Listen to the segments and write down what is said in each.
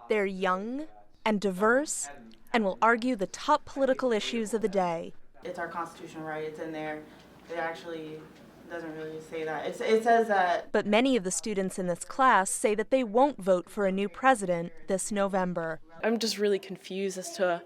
They're young and diverse and will argue the top political issues of the day. It's our constitutional right, it's in there. It actually doesn't really say that. It says that. But many of the students in this class say that they won't vote for a new president this November. I'm just really confused as to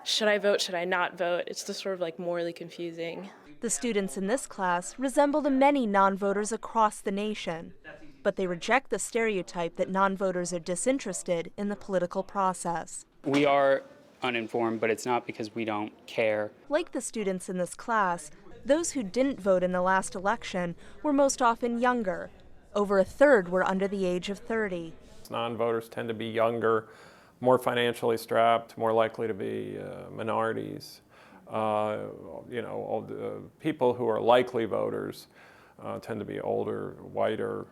should I vote, should I not vote? It's just sort of like morally confusing. The students in this class resemble the many non-voters across the nation, but they reject the stereotype that non-voters are disinterested in the political process. We are uninformed, but it's not because we don't care. Like the students in this class, those who didn't vote in the last election were most often younger. Over a third were under the age of 30. Non-voters tend to be younger, more financially strapped, more likely to be minorities. People who are likely voters tend to be older, whiter,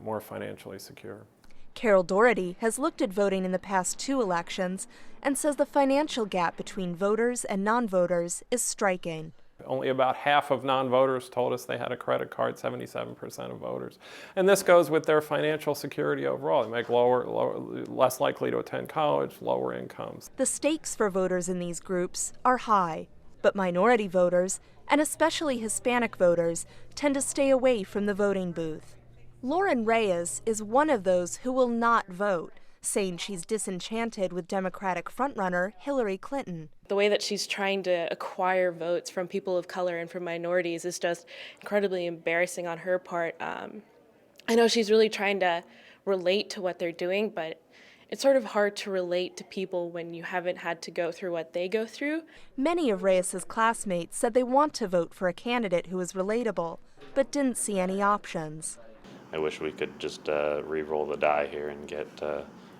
more financially secure. Carol Doherty has looked at voting in the past 2 elections and says the financial gap between voters and non-voters is striking. Only about half of non-voters told us they had a credit card, 77% of voters. And this goes with their financial security overall. They make less likely to attend college, lower incomes. The stakes for voters in these groups are high, but minority voters, and especially Hispanic voters, tend to stay away from the voting booth. Lauren Reyes is one of those who will not vote, saying she's disenchanted with Democratic frontrunner Hillary Clinton. The way that she's trying to acquire votes from people of color and from minorities is just incredibly embarrassing on her part. I know she's really trying to relate to what they're doing, but it's sort of hard to relate to people when you haven't had to go through what they go through. Many of Reyes's classmates said they want to vote for a candidate who is relatable, but didn't see any options. I wish we could just re-roll the die here and get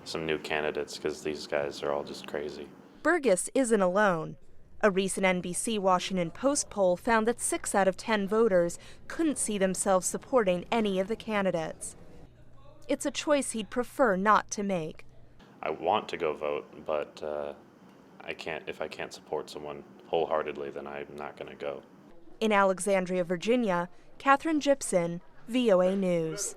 some new candidates, because these guys are all just crazy. Burgess isn't alone. A recent NBC Washington Post poll found that 6 out of 10 voters couldn't see themselves supporting any of the candidates. It's a choice he'd prefer not to make. I want to go vote, but if I can't support someone wholeheartedly, then I'm not going to go. In Alexandria, Virginia, Katherine Gypson, VOA News.